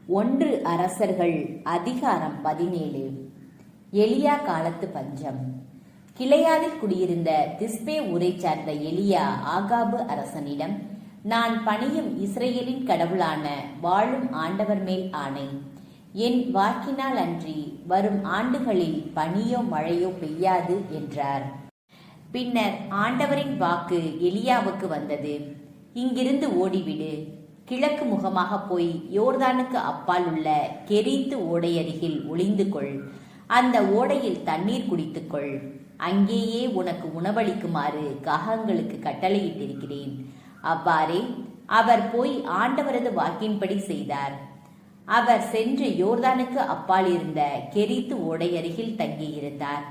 ஒன்று அரசர்கள் அதிகாரம் 17. எலியா காலத்து பஞ்சம். கிளையாதில் குடியிருந்த திஸ்பே ஊரை சார்ந்த எலியா ஆகாபு அரசனிடம், நான் பணியும் இஸ்ரேலின் கடவுளான வாழும் ஆண்டவர் மேல் ஆணை, என் வாக்கினால் அன்றி வரும் ஆண்டுகளில் பனியோ மழையோ பெய்யாது என்றார். பின்னர் ஆண்டவரின் வாக்கு எலியாவுக்கு வந்தது, இங்கிருந்து ஓடிவிடு, கிழக்கு முகமாக போய் யோர்தானுக்கு அப்பால் உள்ள கெரீத்து ஓடை அருகில் ஒளிந்து கொள், அந்த ஓடையில் தண்ணீர் குடித்துக்கொள், அங்கேயே உனக்கு உணவளிக்குமாறு காகங்களுக்கு கட்டளையிட்டிருக்கிறேன். அவ்வாறே அவர் போய் ஆண்டவரது வாக்கின்படி செய்தார். அவர் சென்று யோர்தானுக்கு அப்பால் இருந்த கெரீத்து ஓடை அருகில் தங்கியிருந்தார்.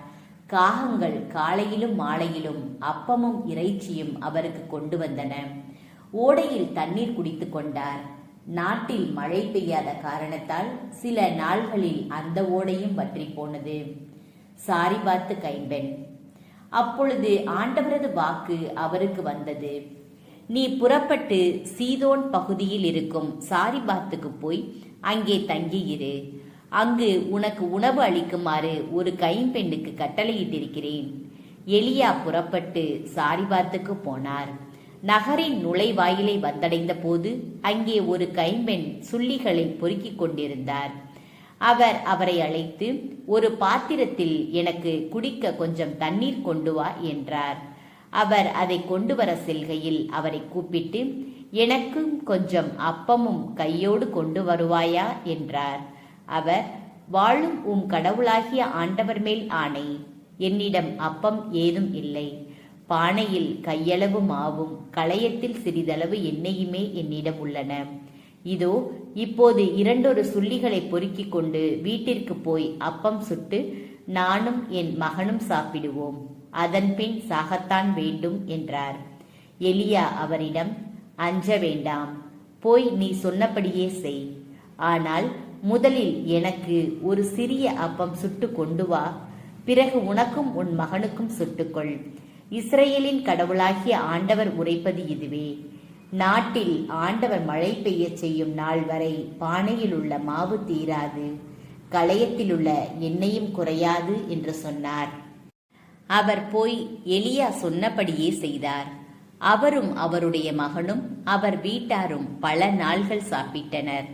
காகங்கள் காலையிலும் மாலையிலும் அப்பமும் இறைச்சியும் அவருக்கு கொண்டு வந்தன. ஓடையில் தண்ணீர் குடித்து கொண்டார். நாட்டில் மழை பெய்யாத காரணத்தால் சில நாள்களில் அந்த ஓடையும் வற்றி போனது. சாரிபாத்து கைம்பெண். அப்பொழுது ஆண்டவரது வாக்கு அவருக்கு வந்தது, நீ புறப்பட்டு சீதோன் பகுதியில் இருக்கும் சாரிபாத்துக்கு போய் அங்கே தங்கியிரு, அங்கு உனக்கு உணவு அளிக்குமாறு ஒரு கைம்பெண்ணுக்கு கட்டளையிட்டிருக்கிறேன். எலியா புறப்பட்டு சாரிபாத்துக்கு போனார். நகரின் நுழைவாயிலை வந்தடைந்த போது அங்கே ஒரு கைம்பெண் சுள்ளிகளை பொறுக்கிக் கொண்டிருந்தார். அவர் அவரை அழைத்து, ஒரு பாத்திரத்தில் எனக்கு குடிக்க கொஞ்சம் தண்ணீர் கொண்டு வா என்றார். அவர் அதை கொண்டு வர செல்கையில் அவரை கூப்பிட்டு, எனக்கும் கொஞ்சம் அப்பமும் கையோடு கொண்டு வருவாயா என்றார். அவர், வாழும் உம் கடவுளாகிய ஆண்டவர் மேல் ஆணை, என்னிடம் அப்பம் ஏதும் இல்லை, பானையில் கையளவு மாவும் களையத்தில் சிறிதளவு எண்ணெயுமே என்னிடம் உள்ளன. இதோ இப்போது 2 சுள்ளிகளை பொறுக்கிக் கொண்டு வீட்டிற்கு போய் அப்பம் சுட்டு நானும் என் மகனும் சாப்பிடுவோம், அதன்பின் சாகத்தான் வேண்டும் என்றார். எலியா அவரிடம், அஞ்ச வேண்டாம், போய் நீ சொன்னபடியே செய், ஆனால் முதலில் எனக்கு ஒரு சிறிய அப்பம் சுட்டு கொண்டு வா, பிறகு உனக்கும் உன் மகனுக்கும் சுட்டுக்கொள். இஸ்ரேலின் கடவுளாகிய ஆண்டவர் உரைப்பது இதுவே, நாட்டில் ஆண்டவர் மழை பெய்ய செய்யும் நாள் வரை பானையில் உள்ள மாவு தீராது, களையத்தில் உள்ள எண்ணெயும் குறையாது என்று சொன்னார். அவர் போய் எலியா சொன்னபடியே செய்தார். அவரும் அவருடைய மகனும் அவர் வீட்டாரும் பல நாள்கள் சாப்பிட்டனர்.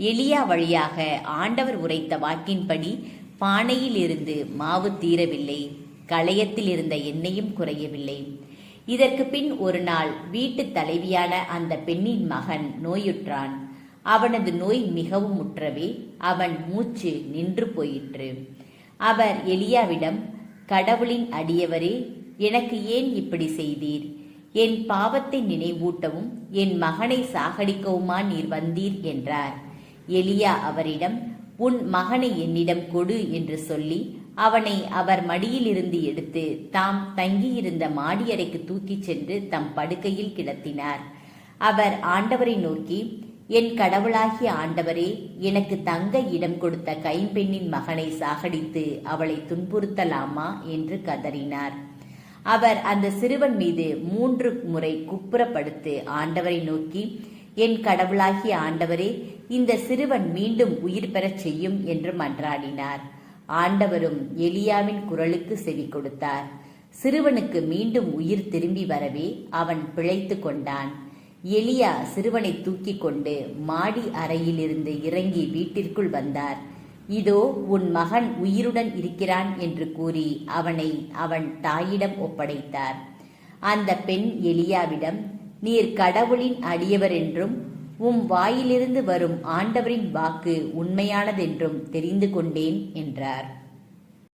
எலியா வழியாக ஆண்டவர் உரைத்த வாக்கின்படி பானையில் இருந்து மாவு தீரவில்லை, களையத்தில் இருந்த எண்ணெயும் குறையவில்லை. இதற்கு பின் ஒரு நாள் வீட்டு தலைவியான அந்த பெண்ணின் மகன் நோயுற்றான். அவனது நோய் மிகவும் முற்றவே அவன் மூச்சு நின்று போயிற்று. அவர் எலியாவிடம், கடவுளின் அடியவரே, எனக்கு ஏன் இப்படி செய்தீர்? என் பாவத்தை நினைவூட்டவும் என் மகனை சாகடிக்கவுமா நீர் வந்தீர் என்றார். எலியா அவரிடம், உன் மகனை என்னிடம் கொடு என்று சொல்லி அவனை அவர் மடியிலிருந்து எடுத்து தாம் தங்கியிருந்த மாடியறைக்கு தூக்கிச் சென்று தம் படுக்கையில் கிடத்தினார். அவர் ஆண்டவரை நோக்கி, என் கடவுளாகிய ஆண்டவரே, எனக்கு தங்க இடம் கொடுத்த கைம்பெண்ணின் மகனை சாகடித்து அவளை துன்புறுத்தலாமா என்று கதறினார். அவர் அந்த சிறுவன் மீது 3 முறை குப்புறப்படுத்து ஆண்டவரை நோக்கி, என் கடவுளாகிய ஆண்டவரே, இந்த சிறுவன் மீண்டும் உயிர் பெறச் செய்யும் என்று மன்றாடினார். ஆண்டவரும் எலியாவின் குரலுக்கு செவி கொடுத்தார். சிறுவனுக்கு மீண்டும் உயிர் திரும்பி வரவே அவன் பிழைத்து கொண்டான். எலியா சிறுவனை தூக்கி கொண்டு மாடி அறையிலிருந்து இறங்கி வீட்டிற்குள் வந்தார். இதோ உன் மகன் உயிருடன் இருக்கிறான் என்று கூறி அவனை அவன் தாயிடம் ஒப்படைத்தார். அந்த பெண் எலியாவிடம், நீர் கடவுளின் அடியவர் என்றும் உம் வாயிலிருந்து வரும் ஆண்டவரின் வாக்கு உண்மையானதென்றும் தெரிந்து கொண்டேன் என்றார்.